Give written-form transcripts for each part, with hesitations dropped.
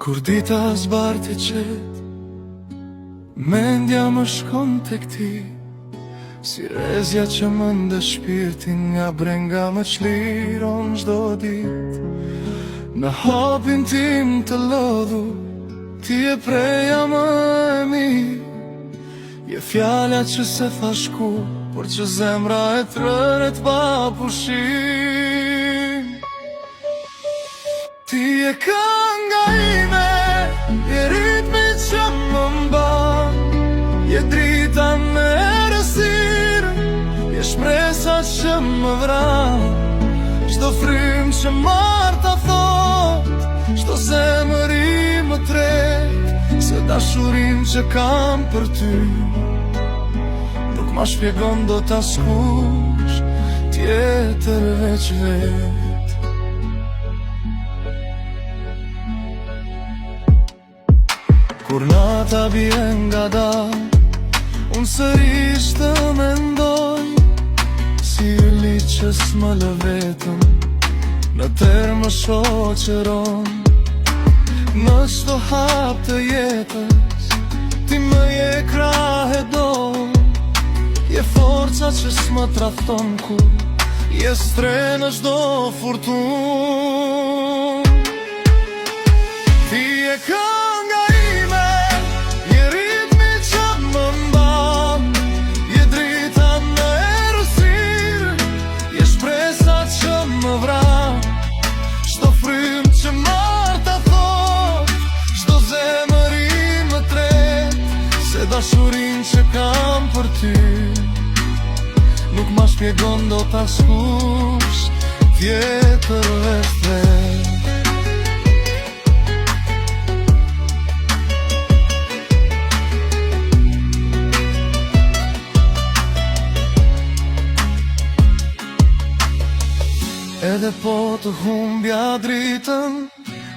Kur dita zbart e qet, mendja më shkon tek ti, si rezja që më ndë shpirtin nga brenga më qliron çdo dit. Në hapin tim të lodhu, ti e preja më e mirë, je fjala që se thashku, por që zemra e trëret pa pushim. Ti e kënga ime, je ritmi që më mban, je drita me erësirë, je shpresa që më vran. Çdo frym që marta thot, çdo zemëri më tret, se dashurin që kam për ty nuk ma shpjegon do t'askush tjetër veç vet. Kur nata bie nga dal, unë sërish të mendoj, si yli që s'më lë vetëm, në terë më shoqëron. Në çdo hap të jetës, ti më je krah e dorë, je forca që s'më trafton kur, je stre në çdo furtun. Ti e kënga ime, je ritmi që më mban, je drita në errësirë, je shpresa që më vran. Çdo frym që marta thot, çdo zemëri më tret, se dashurin që kam për ty nuk ma shpjegon do t'askush tjetër veç vet. Edhe po të humbja dritën,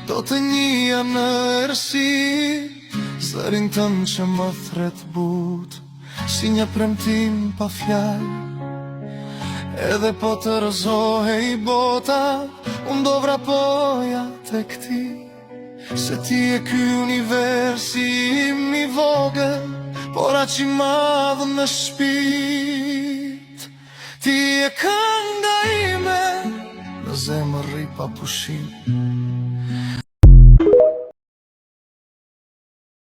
do të njija në erësi, zërin tëm që më thret but, si një premtim pa fjallë. Edhe po të rëzohej bota, unë do vrapoja tek ti, se ti e ky universi im i vogël, por aq i madh në shpirt. Ti e kënga ime, në zemër rri pa pushim.